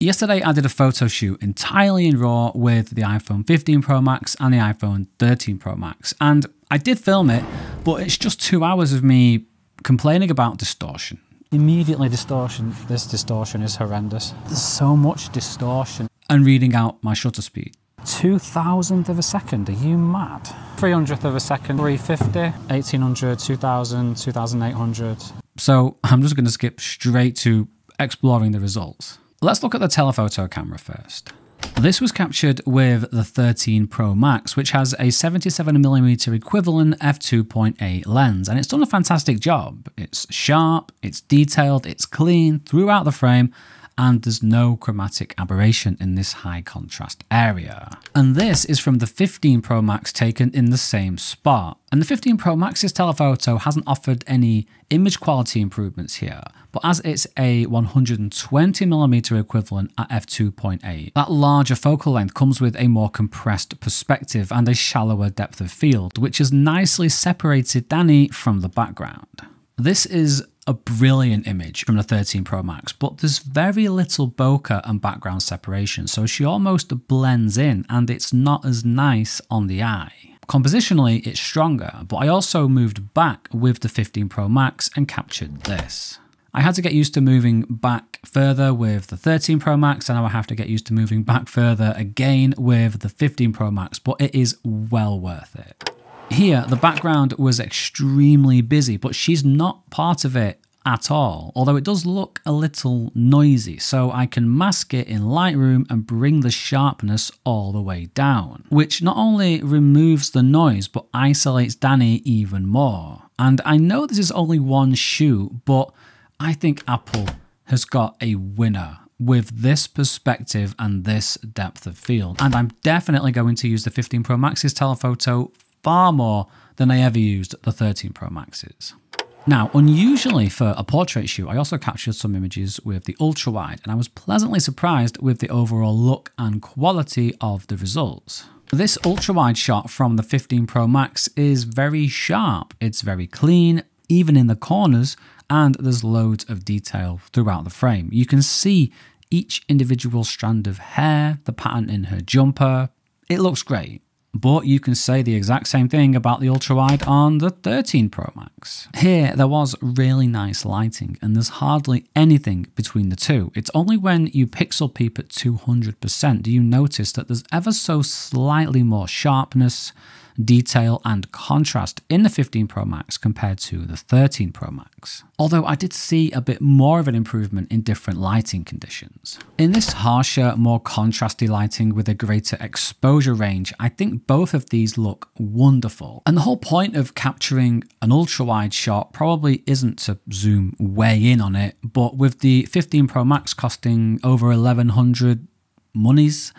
Yesterday I did a photo shoot entirely in RAW with the iPhone 15 Pro Max and the iPhone 13 Pro Max, and I did film it, but it's just 2 hours of me complaining about distortion. Immediately distortion. This distortion is horrendous. There's so much distortion. And reading out my shutter speed. 2,000th of a second, are you mad? 300th of a second, 350, 1800, 2000, 2800. So I'm just going to skip straight to exploring the results. Let's look at the telephoto camera first. This was captured with the 13 Pro Max, which has a 77mm equivalent f2.8 lens, and it's done a fantastic job. It's sharp, it's detailed, it's clean throughout the frame, and there's no chromatic aberration in this high contrast area. And this is from the 15 Pro Max taken in the same spot. And the 15 Pro Max's telephoto hasn't offered any image quality improvements here, but as it's a 120mm equivalent at f2.8, that larger focal length comes with a more compressed perspective and a shallower depth of field, which has nicely separated Dani from the background. This is a brilliant image from the 13 Pro Max, but there's very little bokeh and background separation, so she almost blends in and it's not as nice on the eye. Compositionally, it's stronger, but I also moved back with the 15 Pro Max and captured this. I had to get used to moving back further with the 13 Pro Max, and now I have to get used to moving back further again with the 15 Pro Max, but it is well worth it. Here, the background was extremely busy, but she's not part of it at all, although it does look a little noisy, so I can mask it in Lightroom and bring the sharpness all the way down, which not only removes the noise, but isolates Dani even more. And I know this is only one shoot, but I think Apple has got a winner with this perspective and this depth of field. And I'm definitely going to use the 15 Pro Max's telephoto far more than I ever used the 13 Pro Max's. Now, unusually for a portrait shoot, I also captured some images with the ultra wide, and I was pleasantly surprised with the overall look and quality of the results. This ultra wide shot from the 15 Pro Max is very sharp. It's very clean, even in the corners, and there's loads of detail throughout the frame. You can see each individual strand of hair, the pattern in her jumper. It looks great. But you can say the exact same thing about the ultra-wide on the 13 Pro Max. Here, there was really nice lighting, and there's hardly anything between the two. It's only when you pixel peep at 200% do you notice that there's ever so slightly more sharpness, detail, and contrast in the 15 Pro Max compared to the 13 Pro Max. Although I did see a bit more of an improvement in different lighting conditions. In this harsher, more contrasty lighting with a greater exposure range, I think both of these look wonderful. And the whole point of capturing an ultra-wide shot probably isn't to zoom way in on it, but with the 15 Pro Max costing over 1,100 monies,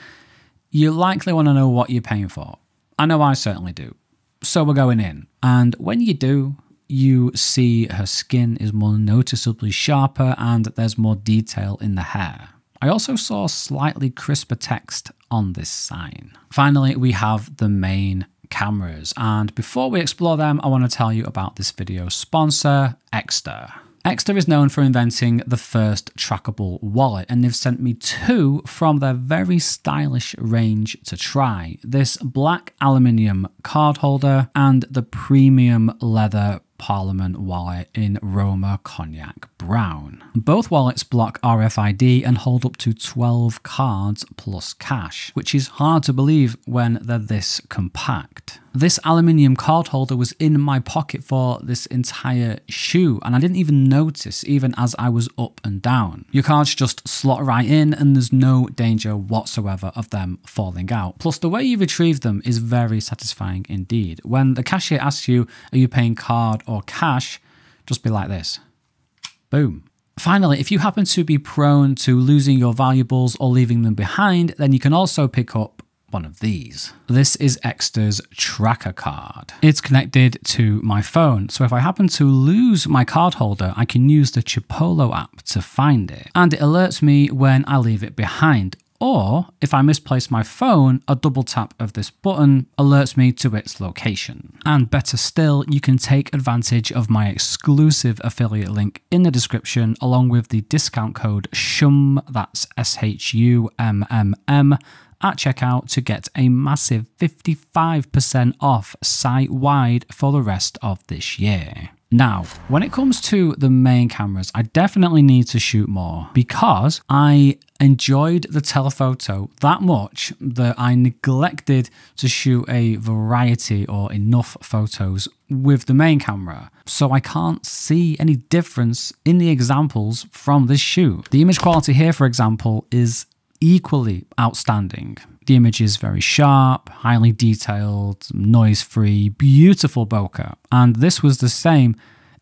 you likely want to know what you're paying for. I know I certainly do. So we're going in. And when you do, you see her skin is more noticeably sharper and there's more detail in the hair. I also saw slightly crisper text on this sign. Finally, we have the main cameras. And before we explore them, I want to tell you about this video's sponsor, Exter. Exter is known for inventing the first trackable wallet, and they've sent me two from their very stylish range to try. This black aluminium card holder and the premium leather Parliament wallet in Roma Cognac Brown. Both wallets block RFID and hold up to 12 cards plus cash, which is hard to believe when they're this compact. This aluminium card holder was in my pocket for this entire shoot, and I didn't even notice even as I was up and down. Your cards just slot right in and there's no danger whatsoever of them falling out. Plus, the way you retrieve them is very satisfying indeed. When the cashier asks you, are you paying card or cash, just be like this. Boom. Finally, if you happen to be prone to losing your valuables or leaving them behind, then you can also pick up one of these. This is Exter's tracker card. It's connected to my phone, so if I happen to lose my card holder, I can use the Chipolo app to find it, and it alerts me when I leave it behind. Or if I misplace my phone, a double tap of this button alerts me to its location. And better still, you can take advantage of my exclusive affiliate link in the description along with the discount code SHUMM, that's SHUMMM, at checkout to get a massive 55% off site-wide for the rest of this year. Now, when it comes to the main cameras, I definitely need to shoot more because I enjoyed the telephoto that much that I neglected to shoot a variety or enough photos with the main camera. So I can't see any difference in the examples from this shoot. The image quality here, for example, is equally outstanding. The image is very sharp, highly detailed, noise-free, beautiful bokeh, and this was the same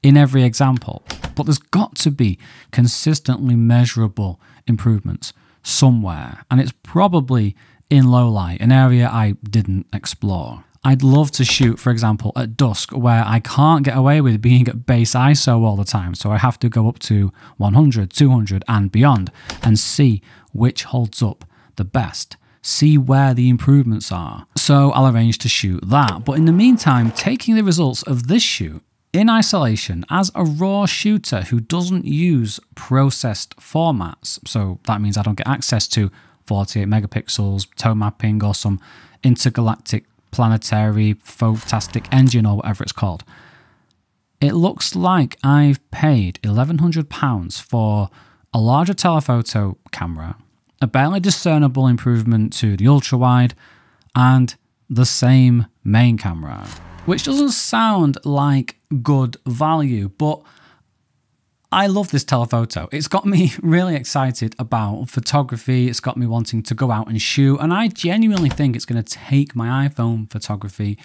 in every example. But there's got to be consistently measurable improvements somewhere, and it's probably in low light, an area I didn't explore. I'd love to shoot, for example, at dusk where I can't get away with being at base ISO all the time, so I have to go up to 100, 200 and beyond and see which holds up the best, see where the improvements are. So I'll arrange to shoot that, but in the meantime, taking the results of this shoot in isolation as a raw shooter who doesn't use processed formats, so that means I don't get access to 48 megapixels, tone mapping or some intergalactic planetary photastic engine or whatever it's called. It looks like I've paid £1,100 for a larger telephoto camera, a barely discernible improvement to the ultra-wide, and the same main camera. Which doesn't sound like good value, but I love this telephoto. It's got me really excited about photography. It's got me wanting to go out and shoot. And I genuinely think it's going to take my iPhone photography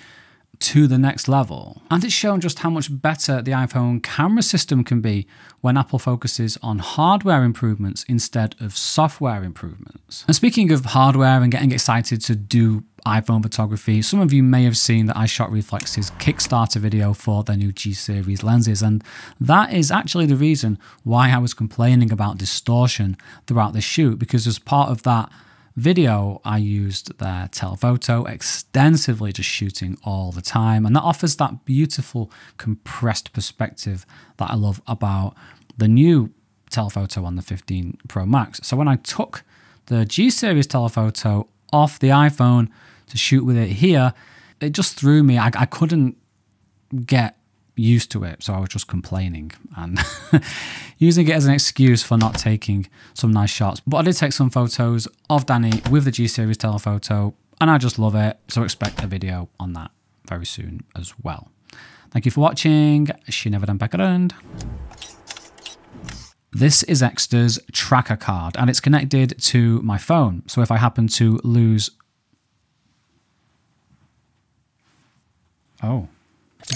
to the next level. And it's shown just how much better the iPhone camera system can be when Apple focuses on hardware improvements instead of software improvements. And speaking of hardware and getting excited to do iPhone photography, some of you may have seen that I shot Reflex's Kickstarter video for their new G series lenses, and that is actually the reason why I was complaining about distortion throughout the shoot, because as part of that video I used their telephoto extensively, just shooting all the time, and that offers that beautiful compressed perspective that I love about the new telephoto on the 15 Pro Max. So when I took the G series telephoto off the iPhone to shoot with it here, it just threw me. I couldn't get used to it, so I was just complaining and using it as an excuse for not taking some nice shots. But I did take some photos of Danny with the G series telephoto, and I just love it, so expect a video on that very soon as well. Thank you for watching. Shinevadam Pekaruнд. This is Exter's tracker card, and it's connected to my phone. So if I happen to lose...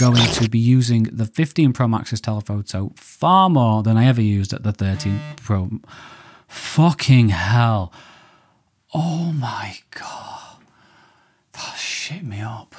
going to be using the 15 Pro Max's telephoto far more than I ever used at the 13 Pro. Fucking hell. Oh my God. That shit me up.